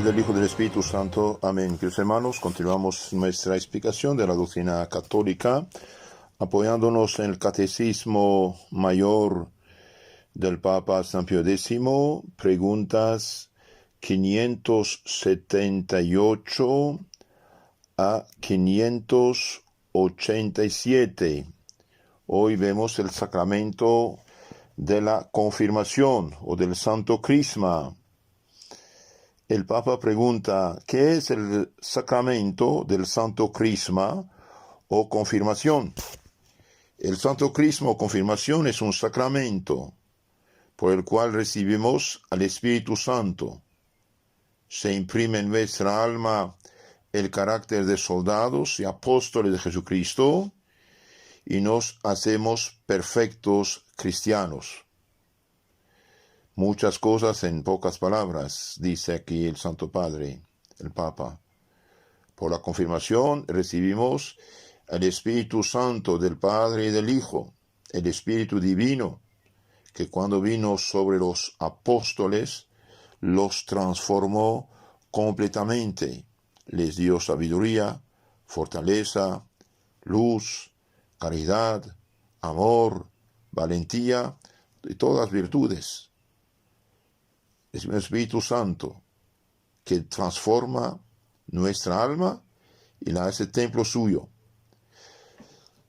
del Hijo y del Espíritu Santo. Amén. Queridos hermanos, continuamos nuestra explicación de la doctrina católica, apoyándonos en el Catecismo Mayor del Papa San Pío X, preguntas 578 a 587. Hoy vemos el sacramento de la confirmación o del Santo Crisma. El Papa pregunta, ¿qué es el sacramento del Santo Crisma o confirmación? El Santo Crisma o confirmación es un sacramento por el cual recibimos al Espíritu Santo. Se imprime en nuestra alma el carácter de soldados y apóstoles de Jesucristo y nos hacemos perfectos cristianos. Muchas cosas en pocas palabras, dice aquí el Santo Padre, el Papa. Por la confirmación recibimos el Espíritu Santo del Padre y del Hijo, el Espíritu Divino, que cuando vino sobre los apóstoles, los transformó completamente. Les dio sabiduría, fortaleza, luz, caridad, amor, valentía y todas las virtudes. Es el Espíritu Santo que transforma nuestra alma y la hace templo suyo.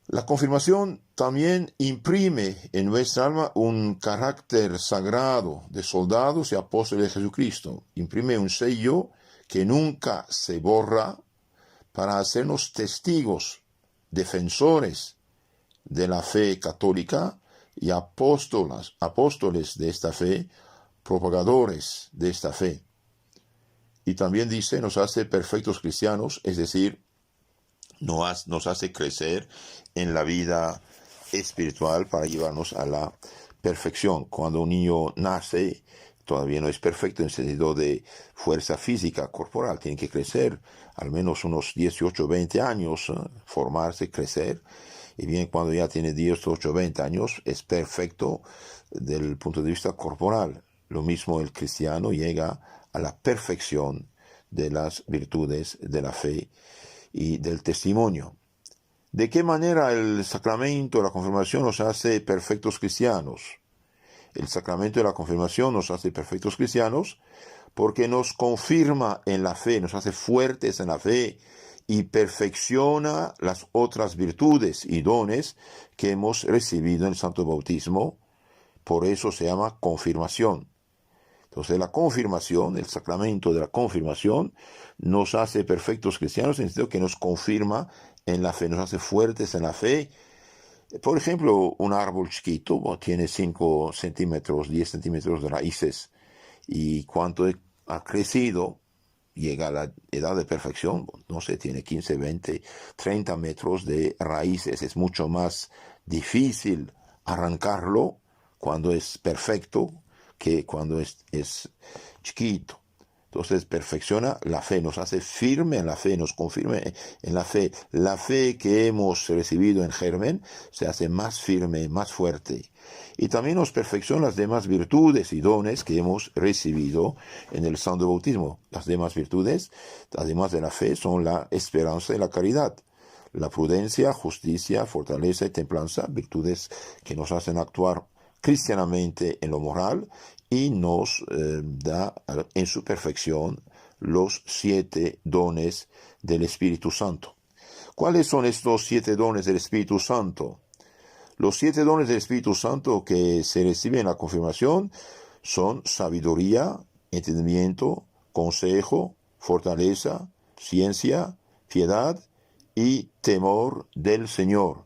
La confirmación también imprime en nuestra alma un carácter sagrado de soldados y apóstoles de Jesucristo. Imprime un sello que nunca se borra para hacernos testigos, defensores de la fe católica y apóstoles de esta fe, propagadores de esta fe. Y también dice, nos hace perfectos cristianos, es decir, nos hace crecer en la vida espiritual para llevarnos a la perfección. Cuando un niño nace, todavía no es perfecto en el sentido de fuerza física, corporal. Tiene que crecer al menos unos 18, 20 años, formarse, crecer. Y bien, cuando ya tiene 18, 20 años, es perfecto desde el punto de vista corporal. Lo mismo el cristiano llega a la perfección de las virtudes de la fe y del testimonio. ¿De qué manera el sacramento de la confirmación nos hace perfectos cristianos? El sacramento de la confirmación nos hace perfectos cristianos porque nos confirma en la fe, nos hace fuertes en la fe y perfecciona las otras virtudes y dones que hemos recibido en el Santo Bautismo. Por eso se llama confirmación. Entonces la confirmación, el sacramento de la confirmación, nos hace perfectos cristianos en el sentido que nos confirma en la fe, nos hace fuertes en la fe. Por ejemplo, un árbol chiquito tiene 5 centímetros, 10 centímetros de raíces, y cuanto ha crecido, llega a la edad de perfección, no sé, tiene 15, 20, 30 metros de raíces. Es mucho más difícil arrancarlo cuando es perfecto que cuando es chiquito. Entonces perfecciona la fe, nos hace firme en la fe, nos confirma en la fe. La fe que hemos recibido en germen se hace más firme, más fuerte. Y también nos perfecciona las demás virtudes y dones que hemos recibido en el Santo Bautismo. Las demás virtudes, además de la fe, son la esperanza y la caridad. La prudencia, justicia, fortaleza y templanza, virtudes que nos hacen actuar cristianamente en lo moral y nos da en su perfección los 7 dones del Espíritu Santo. ¿Cuáles son estos 7 dones del Espíritu Santo? Los 7 dones del Espíritu Santo que se reciben en la confirmación son sabiduría, entendimiento, consejo, fortaleza, ciencia, piedad y temor del Señor.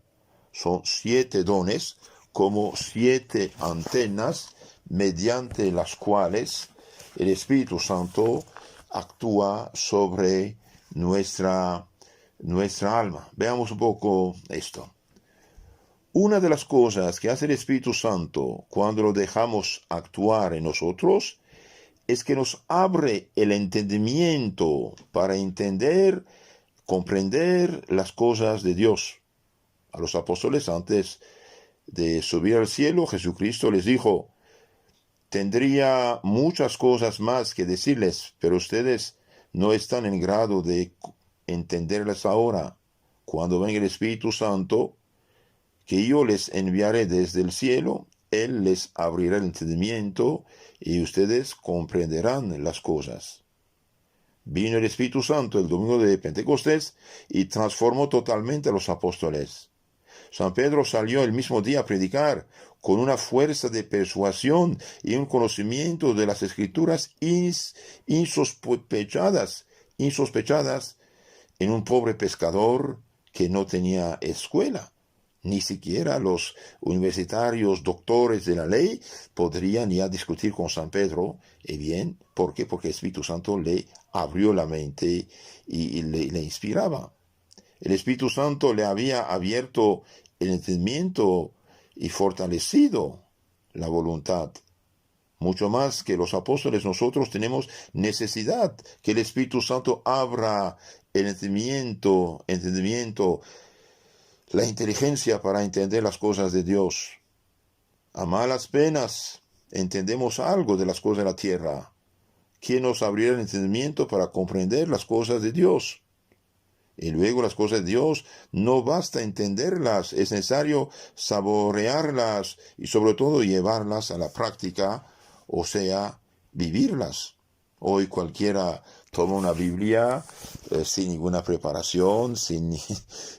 Son 7 dones como 7 antenas mediante las cuales el Espíritu Santo actúa sobre nuestra alma. Veamos un poco esto. Una de las cosas que hace el Espíritu Santo cuando lo dejamos actuar en nosotros es que nos abre el entendimiento para entender, comprender las cosas de Dios. A los apóstoles, antes de subir al cielo, Jesucristo les dijo: tendría muchas cosas más que decirles, pero ustedes no están en grado de entenderlas ahora. Cuando venga el Espíritu Santo, que yo les enviaré desde el cielo, Él les abrirá el entendimiento y ustedes comprenderán las cosas. Vino el Espíritu Santo el domingo de Pentecostés y transformó totalmente a los apóstoles. San Pedro salió el mismo día a predicar con una fuerza de persuasión y un conocimiento de las Escrituras insospechadas en un pobre pescador que no tenía escuela. Ni siquiera los universitarios doctores de la ley podrían ya discutir con San Pedro. ¿Y bien? ¿Por qué? Porque el Espíritu Santo le abrió la mente y le inspiraba. El Espíritu Santo le había abierto el entendimiento y fortalecido la voluntad. Mucho más que los apóstoles, nosotros tenemos necesidad que el Espíritu Santo abra el entendimiento, la inteligencia para entender las cosas de Dios. A malas penas entendemos algo de las cosas de la tierra. ¿Quién nos abrirá el entendimiento para comprender las cosas de Dios? Y luego las cosas de Dios no basta entenderlas, es necesario saborearlas y sobre todo llevarlas a la práctica, o sea, vivirlas. Hoy cualquiera toma una Biblia sin ninguna preparación,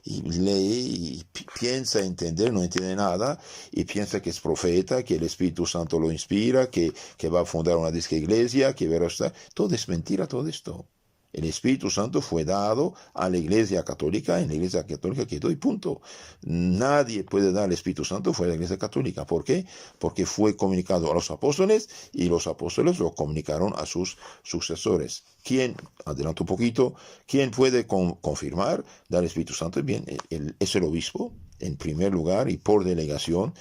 y lee y piensa entender, no entiende nada, y piensa que es profeta, que el Espíritu Santo lo inspira, que va a fundar una disque iglesia, que verá estar. Todo es mentira, todo esto. El Espíritu Santo fue dado a la Iglesia Católica, en la Iglesia Católica quedó y punto. Nadie puede dar el Espíritu Santo fuera de la Iglesia Católica. ¿Por qué? Porque fue comunicado a los apóstoles y los apóstoles lo comunicaron a sus sucesores. ¿Quién, adelanto un poquito, quién puede confirmar dar el Espíritu Santo? Bien, es el obispo, en primer lugar, y por delegación,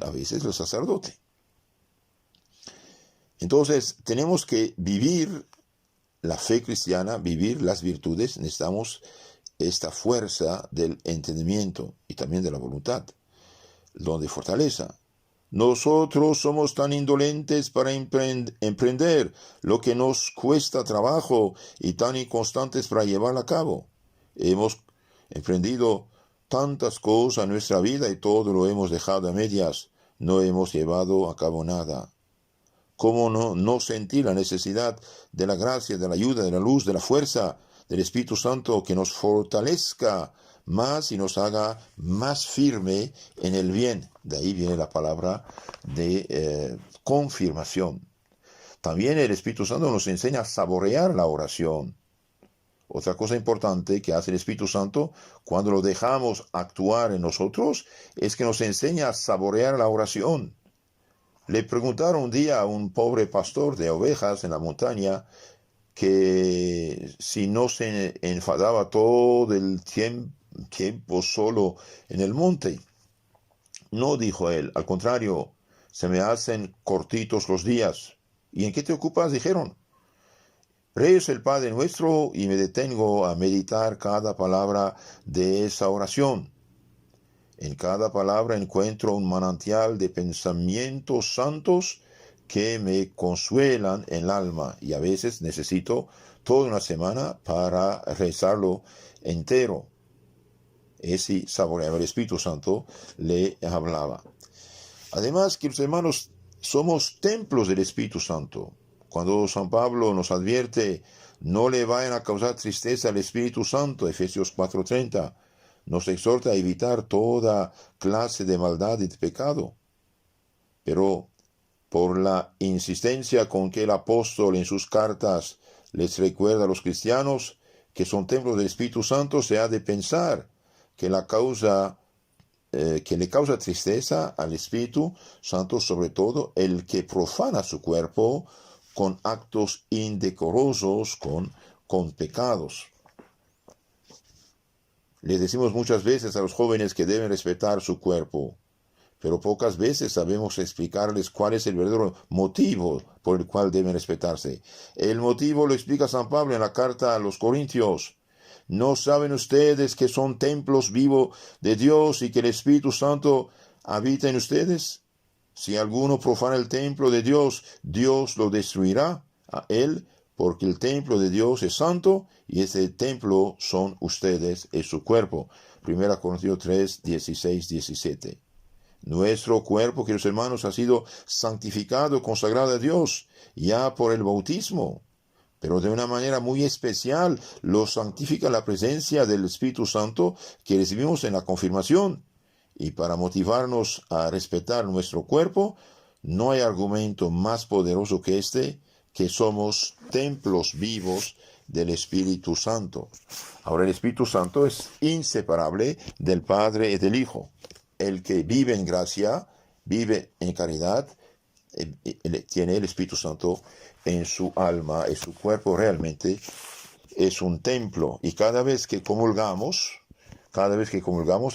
a veces el sacerdote. Entonces, tenemos que vivir la fe cristiana, vivir las virtudes. Necesitamos esta fuerza del entendimiento y también de la voluntad, don de fortaleza. Nosotros somos tan indolentes para emprender lo que nos cuesta trabajo y tan inconstantes para llevarlo a cabo. Hemos emprendido tantas cosas en nuestra vida y todo lo hemos dejado a medias. No hemos llevado a cabo nada. ¿Cómo no sentir la necesidad de la gracia, de la ayuda, de la luz, de la fuerza del Espíritu Santo que nos fortalezca más y nos haga más firme en el bien? De ahí viene la palabra de confirmación. También el Espíritu Santo nos enseña a saborear la oración. Otra cosa importante que hace el Espíritu Santo cuando lo dejamos actuar en nosotros es que nos enseña a saborear la oración. Le preguntaron un día a un pobre pastor de ovejas en la montaña que si no se enfadaba todo el tiempo solo en el monte. No, dijo él, al contrario, se me hacen cortitos los días. ¿Y en qué te ocupas? Dijeron. Rezo el Padre Nuestro y me detengo a meditar cada palabra de esa oración. En cada palabra encuentro un manantial de pensamientos santos que me consuelan el alma, y a veces necesito toda una semana para rezarlo entero. Ese saboreaba el Espíritu Santo, le hablaba. Además que los hermanos somos templos del Espíritu Santo. Cuando San Pablo nos advierte, no le vayan a causar tristeza al Espíritu Santo, Efesios 4:30, nos exhorta a evitar toda clase de maldad y de pecado. Pero por la insistencia con que el apóstol en sus cartas les recuerda a los cristianos que son templos del Espíritu Santo, se ha de pensar que le causa tristeza al Espíritu Santo, sobre todo el que profana su cuerpo con actos indecorosos, con pecados. Les decimos muchas veces a los jóvenes que deben respetar su cuerpo, pero pocas veces sabemos explicarles cuál es el verdadero motivo por el cual deben respetarse. El motivo lo explica San Pablo en la carta a los Corintios. ¿No saben ustedes que son templos vivos de Dios y que el Espíritu Santo habita en ustedes? Si alguno profana el templo de Dios, Dios lo destruirá a él, porque el templo de Dios es santo y ese templo son ustedes, es su cuerpo. 1 Corintios 3, 16, 17. Nuestro cuerpo, queridos hermanos, ha sido santificado, consagrado a Dios ya por el bautismo, pero de una manera muy especial lo santifica la presencia del Espíritu Santo que recibimos en la confirmación. Y para motivarnos a respetar nuestro cuerpo, no hay argumento más poderoso que este, que somos templos vivos del Espíritu Santo. Ahora, el Espíritu Santo es inseparable del Padre y del Hijo. El que vive en gracia, vive en caridad, tiene el Espíritu Santo en su alma, y su cuerpo realmente es un templo. Y cada vez que comulgamos,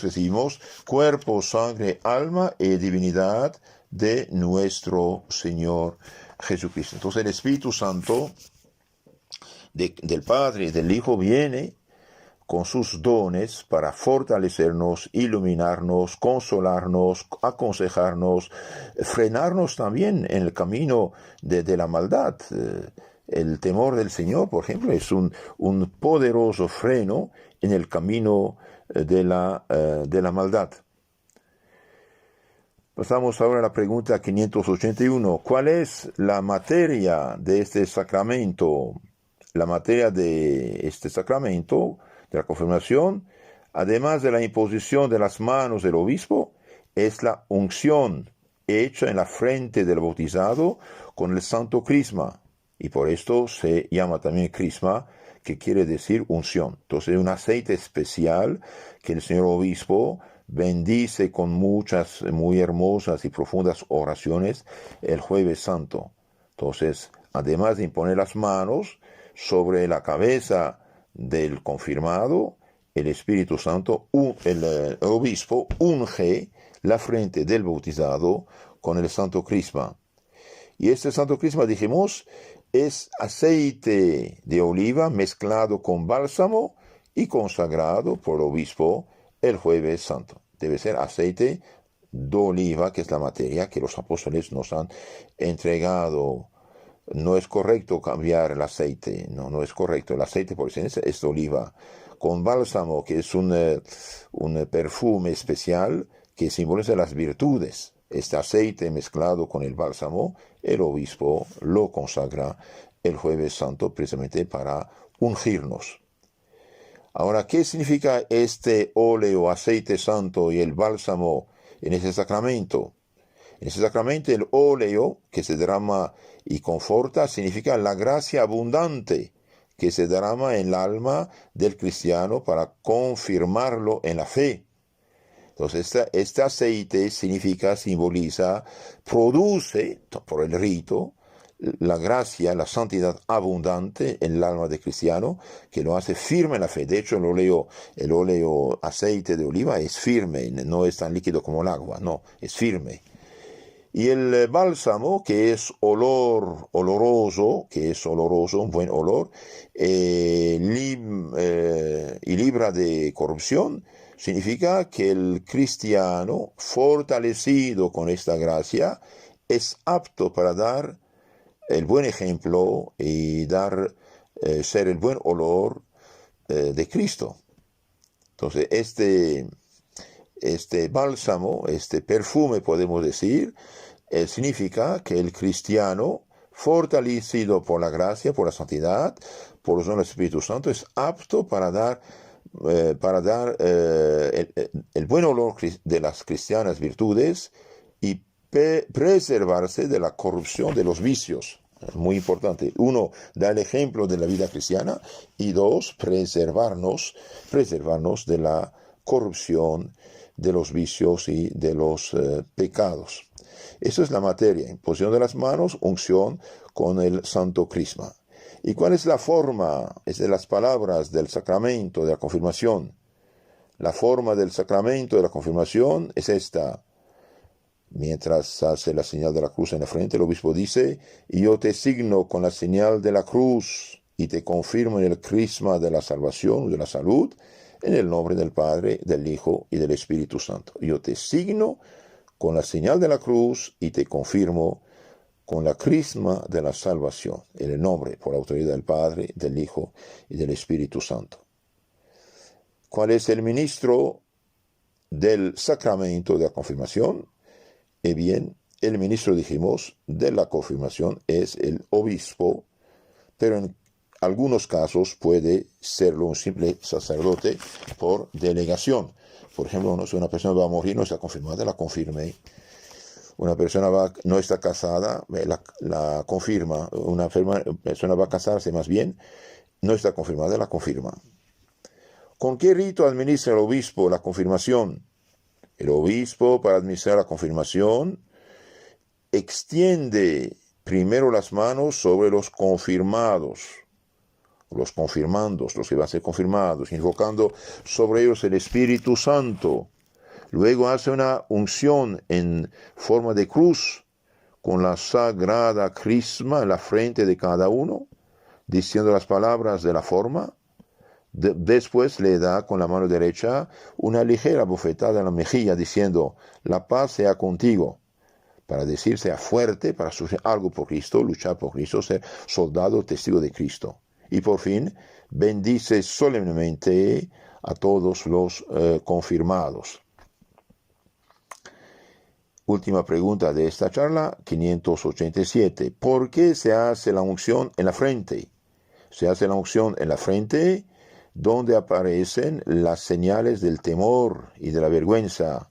recibimos cuerpo, sangre, alma y divinidad de nuestro Señor Jesucristo. Entonces el Espíritu Santo del Padre y del Hijo viene con sus dones para fortalecernos, iluminarnos, consolarnos, aconsejarnos, frenarnos también en el camino de la maldad. El temor del Señor, por ejemplo, es un poderoso freno en el camino de la maldad. Pasamos ahora a la pregunta 581. ¿Cuál es la materia de este sacramento? La materia de este sacramento de la confirmación, además de la imposición de las manos del obispo, es la unción hecha en la frente del bautizado con el santo crisma, y por esto se llama también crisma, que quiere decir unción. Entonces, un aceite especial que el señor obispo bendice con muchas muy hermosas y profundas oraciones el Jueves Santo. Entonces, además de imponer las manos sobre la cabeza del confirmado, el Espíritu Santo, el obispo unge la frente del bautizado con el santo crisma. Y este santo crisma, dijimos, es aceite de oliva mezclado con bálsamo y consagrado por el obispo el Jueves Santo. Debe ser aceite de oliva, que es la materia que los apóstoles nos han entregado. No es correcto cambiar el aceite, no es correcto. El aceite por excelencia es de oliva, con bálsamo, que es un perfume especial que simboliza las virtudes. Este aceite mezclado con el bálsamo, el obispo lo consagra el Jueves Santo precisamente para ungirnos. Ahora, ¿qué significa este óleo, aceite santo y el bálsamo en ese sacramento? En ese sacramento el óleo que se derrama y conforta significa la gracia abundante que se derrama en el alma del cristiano para confirmarlo en la fe. Entonces este aceite simboliza, produce por el rito la gracia, la santidad abundante en el alma del cristiano, que lo hace firme en la fe. De hecho, el óleo aceite de oliva es firme, no es tan líquido como el agua, no, es firme. Y el bálsamo, que es oloroso, un buen olor, y libra de corrupción, significa que el cristiano, fortalecido con esta gracia, es apto para dar el buen ejemplo y ser el buen olor de Cristo. Entonces, este bálsamo, este perfume, podemos decir, significa que el cristiano, fortalecido por la gracia, por la santidad, por los dones del Espíritu Santo, es apto para dar el buen olor de las cristianas virtudes y preservarse de la corrupción de los vicios. Muy importante. Uno, da el ejemplo de la vida cristiana, y dos, preservarnos de la corrupción, de los vicios y de los pecados. Eso es la materia: imposición de las manos, unción con el santo crisma. ¿Y cuál es la forma? Es de las palabras del sacramento de la confirmación. La forma del sacramento de la confirmación es esta. Mientras hace la señal de la cruz en la frente, el obispo dice: y yo te signo con la señal de la cruz y te confirmo en el crisma de la salvación, de la salud, en el nombre del Padre, del Hijo y del Espíritu Santo. Yo te signo con la señal de la cruz y te confirmo con la crisma de la salvación, en el nombre, por la autoridad del Padre, del Hijo y del Espíritu Santo. ¿Cuál es el ministro del sacramento de la confirmación? Bien, el ministro, dijimos, de la confirmación es el obispo, pero en algunos casos puede serlo un simple sacerdote por delegación. Por ejemplo, si una persona va a morir, no está confirmada, la confirme. Una persona no está casada, la confirma. Una persona va a casarse más bien, no está confirmada, la confirma. ¿Con qué rito administra el obispo la confirmación? El obispo, para administrar la confirmación, extiende primero las manos sobre los confirmados, los confirmandos, los que van a ser confirmados, invocando sobre ellos el Espíritu Santo. Luego hace una unción en forma de cruz con la sagrada crisma en la frente de cada uno, diciendo las palabras de la forma. Después le da con la mano derecha una ligera bofetada en la mejilla, diciendo: la paz sea contigo, para decir sea fuerte, para sufrir algo por Cristo, luchar por Cristo, ser soldado, testigo de Cristo. Y por fin bendice solemnemente a todos los confirmados. Última pregunta de esta charla, 587. ¿Por qué se hace la unción en la frente? Se hace la unción en la frente donde aparecen las señales del temor y de la vergüenza,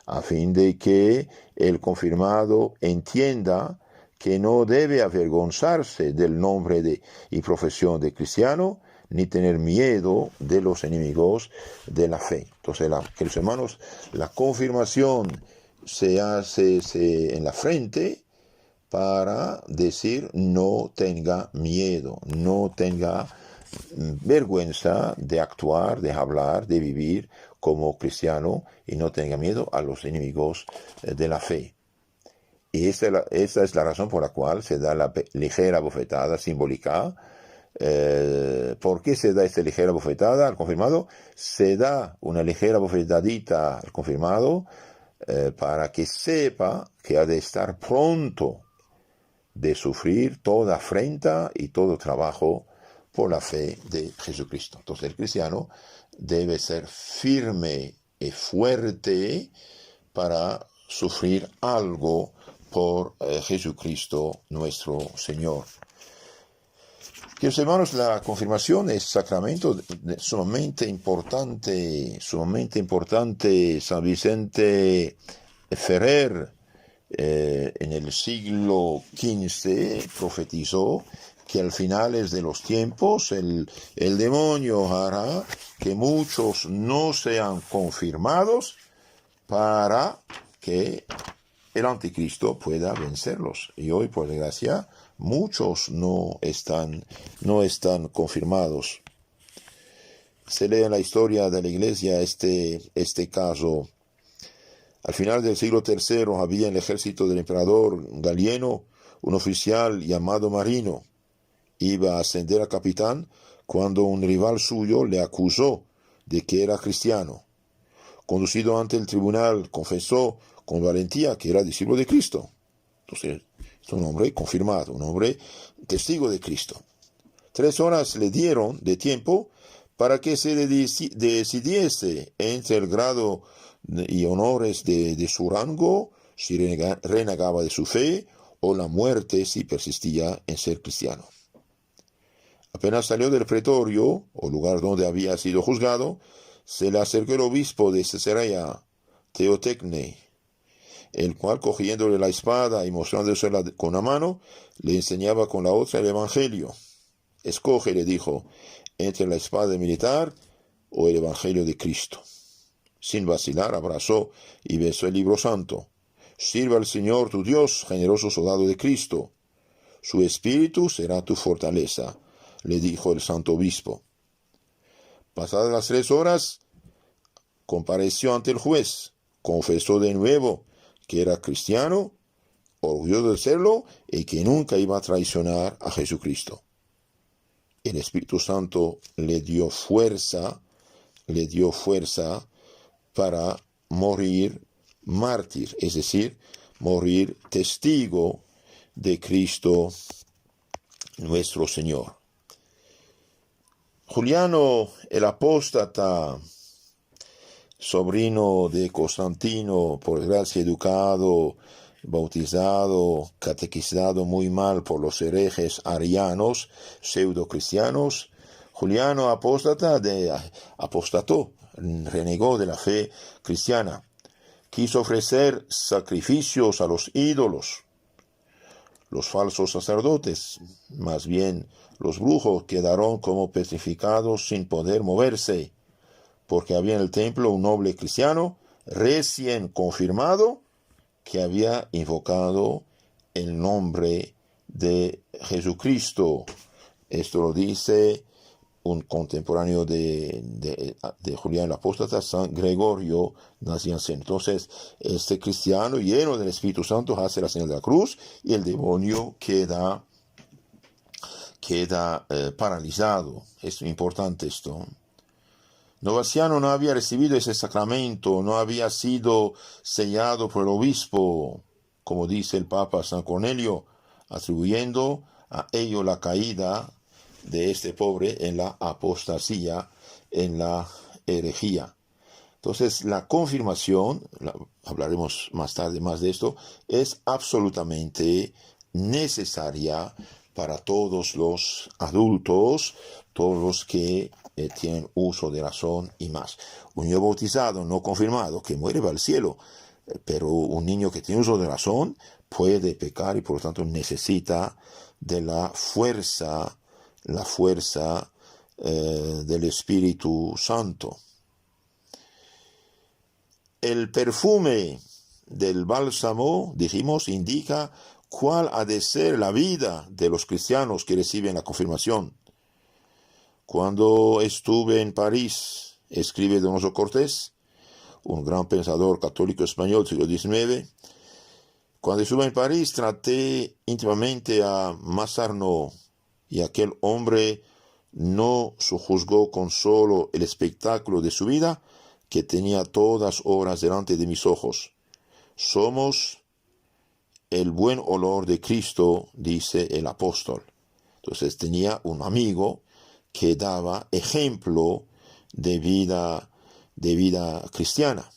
a fin de que el confirmado entienda que no debe avergonzarse del nombre y profesión de cristiano, ni tener miedo de los enemigos de la fe. Entonces, queridos hermanos, la confirmación se hace en la frente para decir: no tenga miedo, no tenga vergüenza de actuar, de hablar, de vivir como cristiano, y no tenga miedo a los enemigos de la fe. Y esta es la razón por la cual se da la ligera bofetada simbólica. ¿Por qué se da esta ligera bofetada al confirmado? Se da una ligera bofetadita al confirmado para que sepa que ha de estar pronto de sufrir toda afrenta y todo trabajo por la fe de Jesucristo. Entonces el cristiano debe ser firme y fuerte para sufrir algo por Jesucristo nuestro Señor. Queridos hermanos, la confirmación es sacramento sumamente importante. San Vicente Ferrer en el siglo XV profetizó que al finales de los tiempos el demonio hará que muchos no sean confirmados para que el anticristo pueda vencerlos. Y hoy, por desgracia, muchos no están confirmados. Se lee en la historia de la Iglesia este caso. Al final del siglo III había en el ejército del emperador Galieno un oficial llamado Marino. Iba a ascender a capitán cuando un rival suyo le acusó de que era cristiano. Conducido ante el tribunal, confesó con valentía que era discípulo de Cristo. Entonces, es un hombre confirmado, un hombre testigo de Cristo. 3 horas le dieron de tiempo para que se decidiese entre el grado y honores de su rango, si renegaba de su fe, o la muerte si persistía en ser cristiano. Apenas salió del pretorio, o lugar donde había sido juzgado, se le acercó el obispo de Cesarea, Teotecne, el cual, cogiéndole la espada y mostrándosela con una mano, le enseñaba con la otra el evangelio. Escoge, le dijo, entre la espada militar o el evangelio de Cristo. Sin vacilar, abrazó y besó el libro santo. Sirva al Señor tu Dios, generoso soldado de Cristo. Su espíritu será tu fortaleza, le dijo el santo obispo. Pasadas las 3 horas, compareció ante el juez, confesó de nuevo que era cristiano, orgulloso de serlo, y que nunca iba a traicionar a Jesucristo. El Espíritu Santo le dio fuerza para morir mártir, es decir, morir testigo de Cristo nuestro Señor. Juliano el apóstata, sobrino de Constantino, por gracia educado, bautizado, catequizado muy mal por los herejes arianos, pseudo-cristianos, Juliano apostató, renegó de la fe cristiana, quiso ofrecer sacrificios a los ídolos. Los falsos sacerdotes, más bien los brujos, quedaron como petrificados sin poder moverse, porque había en el templo un noble cristiano recién confirmado que había invocado el nombre de Jesucristo. Esto lo dice un contemporáneo de Julián el Apóstata, San Gregorio Nacianzen. Entonces, este cristiano lleno del Espíritu Santo hace la señal de la cruz y el demonio queda paralizado. Es importante esto. Novaciano no había recibido ese sacramento, no había sido sellado por el obispo, como dice el Papa San Cornelio, atribuyendo a ello la caída de este pobre en la apostasía, en la herejía. Entonces, la confirmación, hablaremos más tarde más de esto, es absolutamente necesaria para todos los adultos, todos los que tienen uso de razón y más. Un niño bautizado no confirmado que muere va al cielo, pero un niño que tiene uso de razón puede pecar y por lo tanto necesita de la fuerza del Espíritu Santo. El perfume del bálsamo, dijimos, indica cuál ha de ser la vida de los cristianos que reciben la confirmación. Cuando estuve en París, escribe Donoso Cortés, un gran pensador católico español del siglo XIX, cuando estuve en París traté íntimamente a Massarnaud, y aquel hombre no sojuzgó con solo el espectáculo de su vida, que tenía todas horas delante de mis ojos. Somos el buen olor de Cristo, dice el apóstol. Entonces tenía un amigo que daba ejemplo de vida cristiana.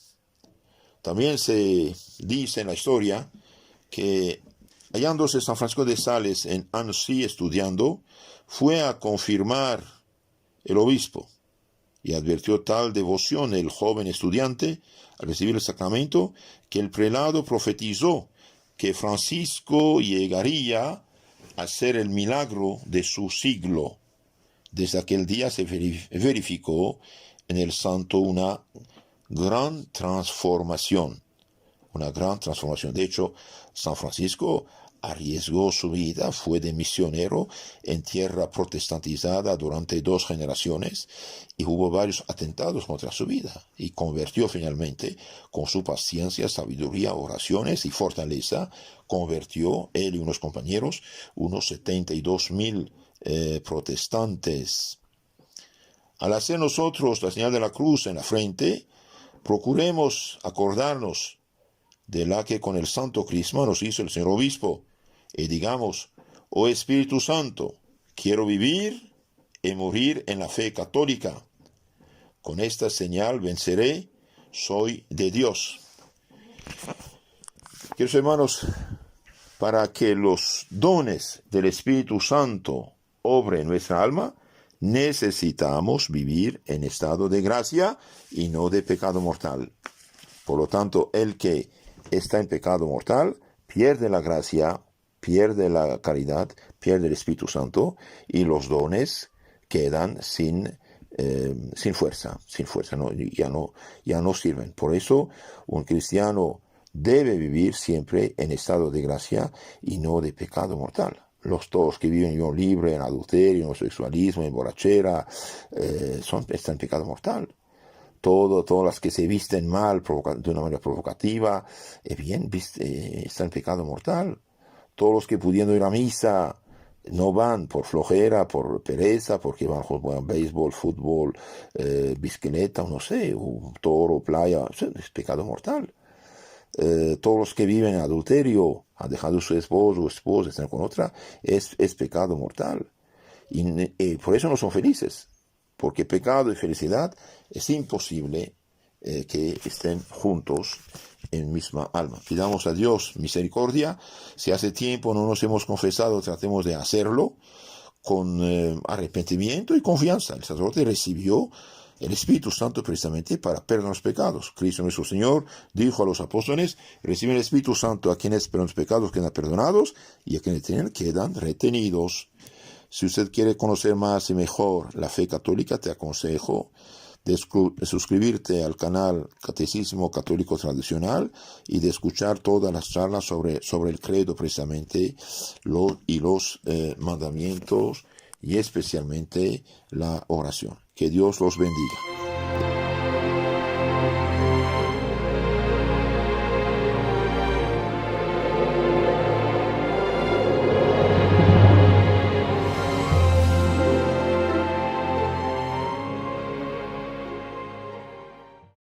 También se dice en la historia que hallándose San Francisco de Sales en Annecy estudiando, fue a confirmar el obispo y advirtió tal devoción el joven estudiante al recibir el sacramento que el prelado profetizó que Francisco llegaría a hacer el milagro de su siglo. Desde aquel día se verificó en el santo una gran transformación. De hecho, San Francisco arriesgó su vida, fue de misionero en tierra protestantizada durante 2 generaciones y hubo varios atentados contra su vida y convirtió finalmente, con su paciencia, sabiduría, oraciones y fortaleza, convirtió él y unos compañeros, unos 72,000 protestantes. Al hacer nosotros la señal de la cruz en la frente, procuremos acordarnos de la que con el santo crisma nos hizo el señor obispo, y digamos: oh Espíritu Santo, quiero vivir y morir en la fe católica. Con esta señal venceré, soy de Dios. Queridos hermanos, para que los dones del Espíritu Santo obren en nuestra alma, necesitamos vivir en estado de gracia y no de pecado mortal. Por lo tanto, el que está en pecado mortal pierde la gracia, pierde la caridad, pierde el Espíritu Santo y los dones quedan sin fuerza, ya no sirven. Por eso un cristiano debe vivir siempre en estado de gracia y no de pecado mortal. Todos que viven en unión libre, en adulterio, en homosexualismo, en borrachera, están en pecado mortal. Todas las que se visten mal de una manera provocativa, están en pecado mortal. Todos los que pudiendo ir a misa no van por flojera, por pereza, porque van a jugar béisbol, fútbol, bicicleta, no sé, un toro, playa, es pecado mortal. Todos los que viven en adulterio ha dejado a su esposo o esposa, estar con otra, es pecado mortal. Y por eso no son felices, porque pecado y felicidad es imposible que estén juntos en misma alma. Pidamos a Dios misericordia. Si hace tiempo no nos hemos confesado, tratemos de hacerlo con arrepentimiento y confianza. El sacerdote recibió el Espíritu Santo precisamente para perdonar los pecados. Cristo nuestro Señor dijo a los apóstoles: reciben el Espíritu Santo a quienes perdonan los pecados quedan perdonados, y a quienes tienen quedan retenidos. Si usted quiere conocer más y mejor la fe católica, te aconsejo de suscribirte al canal Catecismo Católico Tradicional y de escuchar todas las charlas sobre el credo precisamente, los mandamientos y especialmente la oración. Que Dios los bendiga.